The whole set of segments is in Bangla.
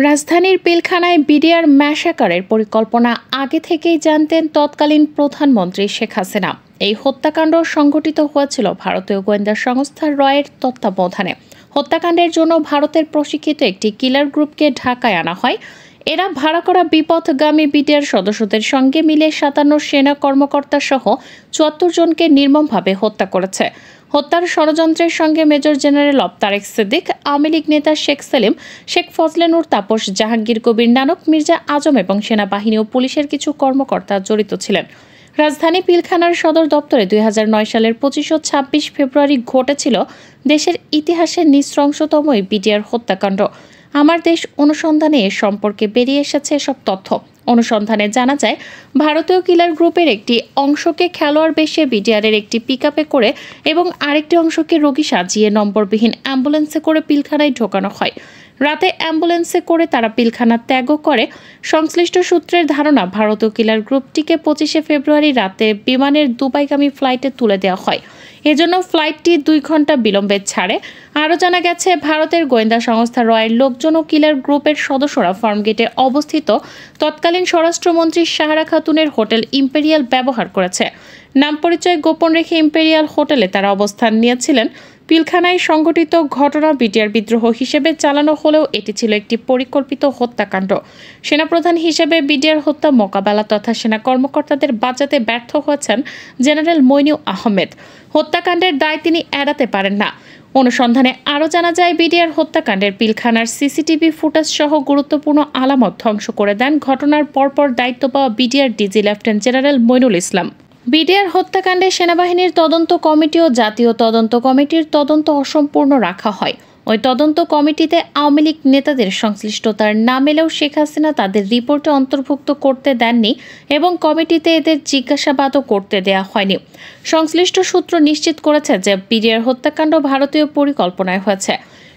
রাজধানীর পিলখানায় বিডিআর ম্যাসাকারের পরিকল্পনা আগে থেকেই জানতেন তৎকালীন প্রধানমন্ত্রী শেখ হাসিনা। এই হত্যাকাণ্ড সংঘটিত হয়েছিল ভারতীয় গোয়েন্দা সংস্থা রয়ের তত্ত্বাবধানে। হত্যাকাণ্ডের জন্য ভারতের প্রশিক্ষিত একটি কিলার গ্রুপকে ঢাকায় আনা হয়। এরা ভাড়া করা বিপথগামী বিডিআর সদস্যদের সঙ্গে মিলে ৫৭ সেনা কর্মকর্তা সহ ৭৪ জনকে নির্মমভাবে হত্যা করেছে। হত্যার ষড়যন্ত্রের সঙ্গে মেজর জেনারেল অব তারেক সিদ্দিক, আওয়ামী লীগ নেতা শেখ সেলিম, শেখ ফজলে নূর তাপস, জাহাঙ্গীর কবির নানক, মির্জা আজম এবং সেনাবাহিনী ও পুলিশের কিছু কর্মকর্তা জড়িত ছিলেন। রাজধানী পিলখানার সদর দপ্তরে ২০০৯ সালের ২৫ ও ২৬ ফেব্রুয়ারি ঘটেছিল দেশের ইতিহাসের নৃশংসতম এই বিডিআর হত্যাকাণ্ড। আমার দেশ অনুসন্ধানে এ সম্পর্কে বেরিয়ে এসেছে এসব তথ্য। অনুসন্ধানে জানা যায়, ভারতীয় কিলার গ্রুপের একটি অংশকে খেলোয়াড় বেশে বিডিআরের একটি পিকআপে করে এবং আরেকটি অংশকে রোগী সাজিয়ে নম্বরবিহীন অ্যাম্বুলেন্সে করে পিলখানায় ঢোকানো হয়। রাতে অ্যাম্বুলেন্সে করে তারা পিলখানা ত্যাগও করে। সংশ্লিষ্ট সূত্রের ধারণা, ভারতীয় কিলার গ্রুপটিকে ২৫ ফেব্রুয়ারি রাতে বিমানের দুবাইগামী ফ্লাইটে তুলে দেওয়া হয়। এজন্য ফ্লাইটটি ২ ঘন্টা বিলম্বে ছাড়ে। আরও জানা গেছে, ভারতের গোয়েন্দা সংস্থা রয়ের লোকজন ও কিলার গ্রুপের সদস্যরা ফার্মগেটে অবস্থিত তৎকালীন স্বরাষ্ট্রমন্ত্রী সাহারা খাতুনের হোটেল ইম্পেরিয়াল ব্যবহার করেছে। নাম পরিচয় গোপন রেখে ইম্পেরিয়াল হোটেলে তারা অবস্থান নিয়েছিলেন। পিলখানায় সংঘটিত ঘটনা বিডিআর বিদ্রোহ হিসেবে চালানো হলেও এটি ছিল একটি পরিকল্পিত হত্যাকাণ্ড। সেনাপ্রধান হিসেবে বিডিআর হত্যা মোকাবেলা তথা সেনা কর্মকর্তাদের বাঁচাতে ব্যর্থ হয়েছেন জেনারেল মইনু আহমেদ। হত্যাকাণ্ডের দায় তিনি এড়াতে পারেন না। অনুসন্ধানে আরও জানা যায়, বিডিআর হত্যাকাণ্ডের পিলখানার সিসিটিভি ফুটেজ সহ গুরুত্বপূর্ণ আলামত ধ্বংস করে দেন ঘটনার পরপর দায়িত্ব পাওয়া BDR DG lieutenant general Moinul Islam. BDR হত্যাকাণ্ডে সেনাবাহিনীর তদন্ত কমিটি ও জাতীয় তদন্ত কমিটির তদন্ত অসম্পূর্ণ রাখা হয়। ওই তদন্ত কমিটিতে আওয়ামী লীগ নেতাদের সংশ্লিষ্টতার নাম এলেও শেখ হাসিনা তাদের রিপোর্টে অন্তর্ভুক্ত করতে দেননি এবং কমিটিতে এদের জিজ্ঞাসাবাদও করতে দেয়া হয়নি। সংশ্লিষ্ট সূত্র নিশ্চিত করেছে যে বিডিআর হত্যাকাণ্ড ভারতীয় পরিকল্পনায় হয়েছে।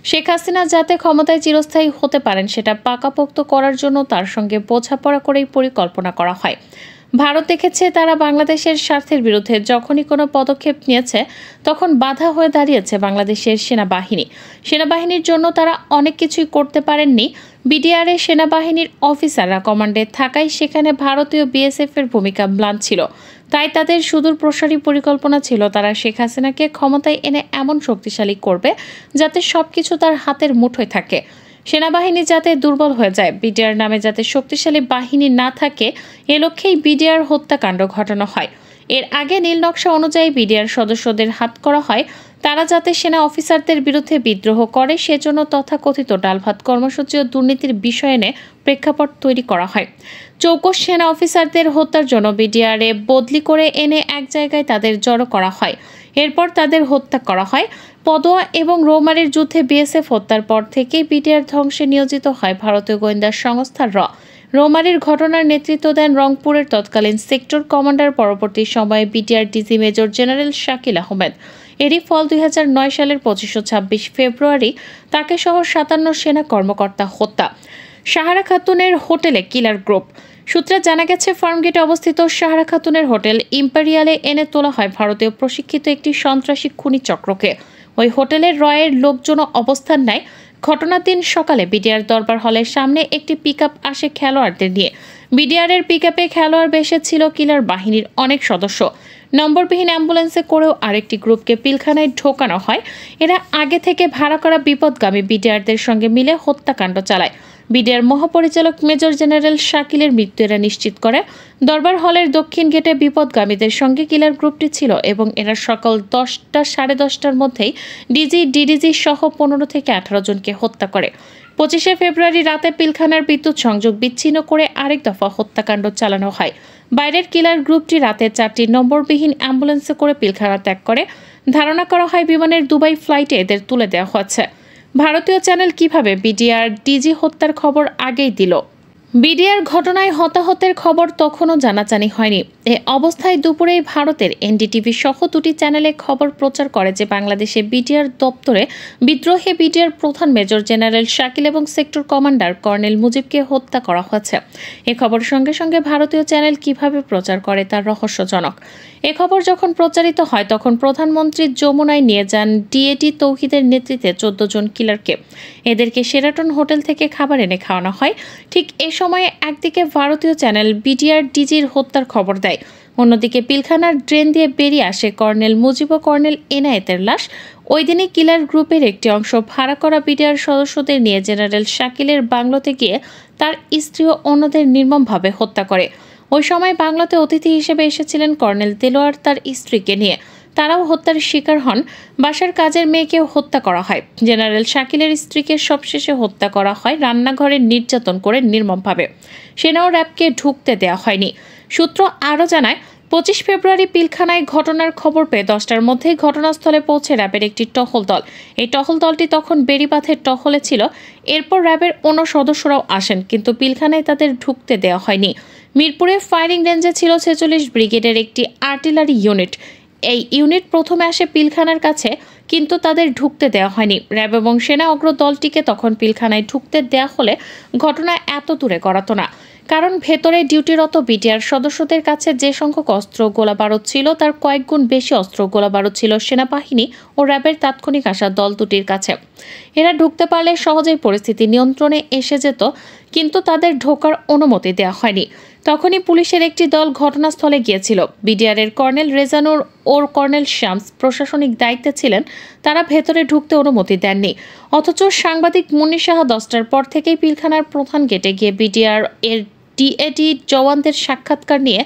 শেখ হাসিনা যাতে ক্ষমতায় চিরস্থায়ী হতে পারেন সেটা পাকাপোক্ত করার জন্য তার সঙ্গে বোঝাপড়া করেই পরিকল্পনা করা হয়। ভারত দেখেছে, তারা বাংলাদেশের স্বার্থের বিরুদ্ধে যখনই কোনো পদক্ষেপ নিয়েছে তখন বাধা হয়ে দাঁড়িয়েছে বাংলাদেশের সেনাবাহিনী। সেনাবাহিনীর জন্য তারা অনেক কিছুই করতে পারেননি। বিডিআরের সেনাবাহিনীর অফিসাররা কমান্ডে থাকায় সেখানে ভারতীয় বিএসএফের ভূমিকা ম্লান ছিল। তাই তাদের সুদূর প্রসারী পরিকল্পনা ছিল তারা শেখ হাসিনাকে ক্ষমতায় এনে এমন শক্তিশালী করবে যাতে সবকিছু তার হাতের মুঠোয় থাকে। সেনাবাহিনী যাতে দুর্বল হয়ে যায়, বিডিআর নামে যাতে শক্তিশালী বাহিনী না থাকে, এ লক্ষ্যেই বিডিআর হত্যাকাণ্ড ঘটানো হয়। এর আগে নীল নকশা অনুযায়ী বিডিআর সদস্যদের হাত করা হয়। তারা যাতে সেনা অফিসারদের বিরুদ্ধে বিদ্রোহ করে সেজন্য তথাকথিত ডালভাত কর্মসূচি ও দুর্নীতির বিষয় এনে প্রেক্ষাপট তৈরি করা হয়। চৌকস সেনা অফিসারদের হত্যার জন্য বিডিআরে বদলি করে এনে এক জায়গায় তাদের জড়ো করা হয়। এরপর তাদের হত্যা করা হয়। পদোয়া এবং রৌমারীর যুদ্ধে বিএসএফ হত্যার পর থেকেই বিডিআর ধ্বংসে নিয়োজিত হয় ভারতীয় গোয়েন্দা সংস্থা র। রৌমারীর ঘটনার নেতৃত্ব দেন রংপুরের তৎকালীন সেক্টর কমান্ডার, পরবর্তী সময়ে BDR DG major general Shakil Ahmed. এরই ফল ২০০৯ সালের ২৫ ও ২৬ ফেব্রুয়ারি তাকে সহ ৫৭ সেনা কর্মকর্তা হত্যা। সাহারা খাতুনের হোটেলে কিলার গ্রুপ। সূত্রে জানা গেছে, ফার্মগেটে অবস্থিত সাহারা খাতুনের হোটেল ইম্পেরিয়ালে এনে তোলা হয় ভারতীয় প্রশিক্ষিত একটি সন্ত্রাসী খুনি চক্রকে। ওই হোটেলের রয়ের লোকজনও অবস্থান নেয়। ঘটনার দিন সকালে বিডিআর দরবার হলের সামনে একটি পিকআপ আসে খেলোয়াড়দের নিয়ে। বিডিআরের পিকআপে খেলোয়াড় বেশে ছিল কিলার বাহিনীর অনেক সদস্য। নম্বরবিহীন অ্যাম্বুলেন্সে করেও আরেকটি গ্রুপকে পিলখানায় ঢোকানো হয়। এরা আগে থেকে ভাড়া করা বিপদগামী বিডিআরদের সঙ্গে মিলে হত্যাকাণ্ড চালায়। বিডিআর মহাপরিচালক মেজর জেনারেল শাকিলের মৃত্যু এরা নিশ্চিত করে। দরবার হলের দক্ষিণ গেটে বিপদগামীদের সঙ্গে কিলার গ্রুপটি ছিল এবং এরা সকাল 10টা সাড়ে 10টার মধ্যেই ডিজি, ডিডিজি সহ 15 থেকে 18 জনকে হত্যা করে। 25 ফেব্রুয়ারি রাতে পিলখানার বিদ্যুৎ সংযোগ বিচ্ছিন্ন করে আরেক দফা হত্যাকাণ্ড চালানো হয়। বাইরের কিলার গ্রুপটি রাতে 4টি নম্বরবিহীন অ্যাম্বুলেন্সে করে পিলখানা ত্যাগ করে। ধারণা করা হয় বিমানের দুবাই ফ্লাইটে এদের তুলে দেওয়া হচ্ছে। ভারতীয় চ্যানেল কিভাবে বিডিআর ডিজি হত্যার খবর আগেই দিল? বিডিআর ঘটনায় হতাহতের খবর তখনও জানাজানি হয়নি। এ অবস্থায় দুপুরেই ভারতের এনডিটিভি সহ দুটি চ্যানেলে খবর প্রচার করে যে বাংলাদেশে বিডিআর দপ্তরে বিদ্রোহী বিডিআর প্রধান মেজর জেনারেল শাকিল এবং সেক্টর কমান্ডার কর্নেল মুজিবকে হত্যা করা হয়েছে। এ খবর সঙ্গে সঙ্গে ভারতীয় চ্যানেল কিভাবে প্রচার করে তা রহস্যজনক। এ খবর যখন প্রচারিত হয় তখন প্রধানমন্ত্রী যমুনায় নিয়ে যান ডিএটি তৌহিদের নেতৃত্বে 14 জন কিলারকে। এদেরকে শেরাটন হোটেল থেকে খাবার এনে খাওয়ানো হয়। ঠিক এ সময়ে একদিকে ভারতীয় চ্যানেল বিডিআর ডিজির হত্যার খবর দেয়, অন্যদিকে পিলখানার ড্রেন দিয়ে বেরিয়ে আসে কর্নেল মুজিব ও কর্নেল এনায়েতের লাশ। ওই দিনই কিলার গ্রুপের একটি অংশ ভাড়া করা বিডিআর সদস্যদের নিয়ে জেনারেল শাকিলের বাংলোতে গিয়ে তার স্ত্রী ও অন্যদের নির্মমভাবে হত্যা করে। ওই সময় বাংলাতে অতিথি হিসেবে এসেছিলেন কর্নেল দেলোয়ার তার স্ত্রীকে নিয়ে। তারাও হত্যার শিকার হন। বাসার কাজের মেয়েকেও হত্যা করা হয়। জেনারেল শাকিলের স্ত্রীকে সবশেষে হত্যা করা হয় রান্নাঘরে নির্যাতন করে নির্মমভাবে। সেনা ও র্যাবকে ঢুকতে দেওয়া হয়নি। সূত্র আরও জানায়, 25 ফেব্রুয়ারি পিলখানায় ঘটনার খবর পেয়ে 10টার মধ্যেই ঘটনাস্থলে পৌঁছে র্যাবের একটি টহল দল। এই টহল দলটি তখন বেড়িবাঁধের টহলে ছিল। এরপর র্যাবের অন্য সদস্যরাও আসেন, কিন্তু পিলখানায় তাদের ঢুকতে দেওয়া হয়নি। মিরপুরে ফায়ারিং রেঞ্জে ছিল 46 ব্রিগেডের একটি আর্টিলারি ইউনিট। এই ইউনিট প্রথমে আসে পিলখানার কাছে, কিন্তু তাদের ঢুকতে দেওয়া হয়নি। র্যাব এবং সেনা অগ্র দলটিকে তখন পিলখানায় ঢুকতে দেওয়া হলে ঘটনা এত দূরে গড়াতো না, কারণ ভেতরে ডিউটিরত বিডিআর সদস্যদের কাছে যে সংখ্যক অস্ত্র গোলাবারুদ ছিল তার কয়েক গুণ বেশি অস্ত্র গোলাবারুদ ছিল সেনাবাহিনী ও র্যাবের তাৎক্ষণিক আসা দল দুটির কাছে। এরা ঢুকতে পারলে সহজেই পরিস্থিতি নিয়ন্ত্রণে এসে যেত, কিন্তু তাদের ঢোকার অনুমতি দেওয়া হয়নি। তখনই পুলিশের একটি দল ঘটনাস্থলে গিয়েছিল। বিডিআরের কর্নেল রেজানুর ও কর্নেল শামস প্রশাসনিক দায়িত্বে ছিলেন। তারা ভেতরে ঢুকতে অনুমতি দেননি। অথচ সাংবাদিক মুন্নি সাহা 10টার পর থেকেই পিলখানার প্রধান গেটে গিয়ে বিডিআর এর ডিএটি জওয়ানদের সাক্ষাৎকার নিয়ে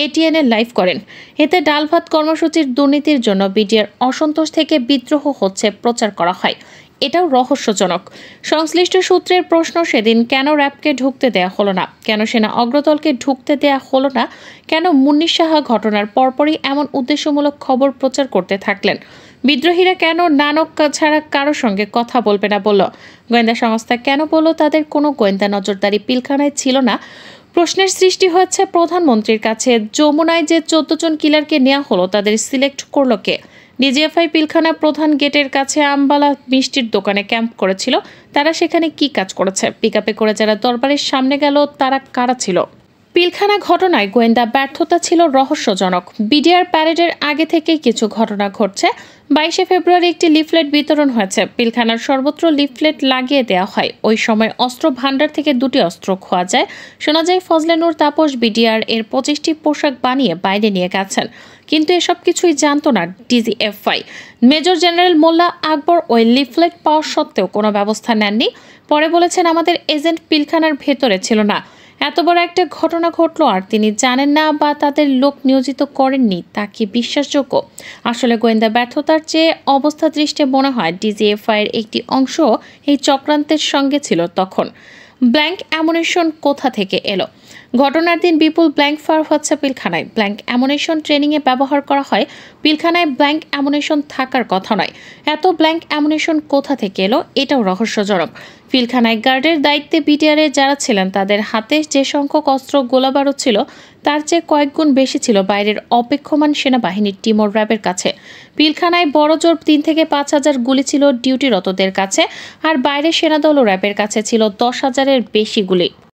এটিএনএ লাইভ করেন। এতে ডাল ভাত কর্মসূচির দুর্নীতির জন্য বিডিআর অসন্তোষ থেকে বিদ্রোহ হচ্ছে প্রচার করা হয়। এটাও রহস্যজনক। সংশ্লিষ্ট সূত্রের প্রশ্ন, সেদিন কেন র্যাবকে ঢুকতে দেয়া হলো না, কেন সেনা অগ্রদলকে ঢুকতে দেয়া হলো না, কেন মুন্নি সাহা ঘটনার পরপরই এমন উদ্দেশ্যমূলক খবর প্রচার করতে থাকলেন? বিদ্রোহীরা কেন নানক ছাড়া কারো সঙ্গে কথা বলবে না বলল? গোয়েন্দা সংস্থা কেন বলল তাদের কোনো গোয়েন্দা নজরদারি পিলখানায় ছিল না? প্রশ্নের সৃষ্টি হচ্ছে প্রধানমন্ত্রীর কাছে। যমুনায় যে 14 জন কিলারকে নেওয়া হলো তাদের সিলেক্ট করলো কে? ডিজিএফআই পিলখানা প্রধান গেটের কাছে আমবালা মিষ্টির দোকানে ক্যাম্প করেছিল। তারা সেখানে কি কাজ করেছে? পিকআপে করে যারা দরবারের সামনে গেল তারা কারা ছিল? পিলখানা ঘটনায় গোয়েন্দা ব্যর্থতা ছিল রহস্যজনক। বিডিআর প্যারেডের আগে থেকেই কিছু ঘটনা ঘটছে। 22শে ফেব্রুয়ারি একটি লিফলেট বিতরণ হয়েছে। পিলখানার সর্বত্র লিফলেট লাগিয়ে দেওয়া হয়। ওই সময় অস্ত্র ভান্ডার থেকে 2টি অস্ত্র খোয়া যায়। শোনা যায় ফজলে নূর তাপস বিডিআর এর 25টি পোশাক বানিয়ে বাইরে নিয়ে গেছেন, কিন্তু এসব কিছুই জানতো না ডিজিএফআই। মেজর জেনারেল মোল্লা আকবর ওই লিফলেট পাওয়া সত্ত্বেও কোনো ব্যবস্থা নেননি। পরে বলেছেন, আমাদের এজেন্ট পিলখানার ভেতরে ছিল না। এত বড় একটা ঘটনা ঘটলো আর তিনি জানেন না বা তাদের লোক নিয়োজিত করেননি, তা কি বিশ্বাসযোগ্য? আসলে গোয়েন্দা ব্যর্থতার চেয়ে অবস্থা দৃষ্টে মনে হয় ডিজিএফআই এর একটি অংশ এই চক্রান্তের সঙ্গে ছিল তখন। ব্ল্যাঙ্ক অ্যামুনিশন কোথা থেকে এলো? ঘটনার দিন বিপুল ব্ল্যাঙ্ক ফায়ার হচ্ছে পিলখানায়। ব্ল্যাঙ্ক অ্যামুনিশন ট্রেনিংয়ে ব্যবহার করা হয়। পিলখানায় ব্ল্যাঙ্ক অ্যামুনিশন থাকার কথা নয়। এত ব্ল্যাঙ্ক অ্যামুনিশন কোথা থেকে এলো, এটাও রহস্যজনক। পিলখানায় গার্ডের দায়িত্বে বিডিআরে যারা ছিলেন তাদের হাতে যে সংখ্যক অস্ত্র গোলাবারুদ ছিল তার চেয়ে কয়েক গুণ বেশি ছিল বাইরের অপেক্ষমান সেনাবাহিনীর টিম ও র্যাবের কাছে। পিলখানায় বড় জোর 3 থেকে 5 হাজার গুলি ছিল ডিউটিরতদের কাছে, আর বাইরের সেনাদল ও র্যাবের কাছে ছিল 10 হাজারের বেশি গুলি।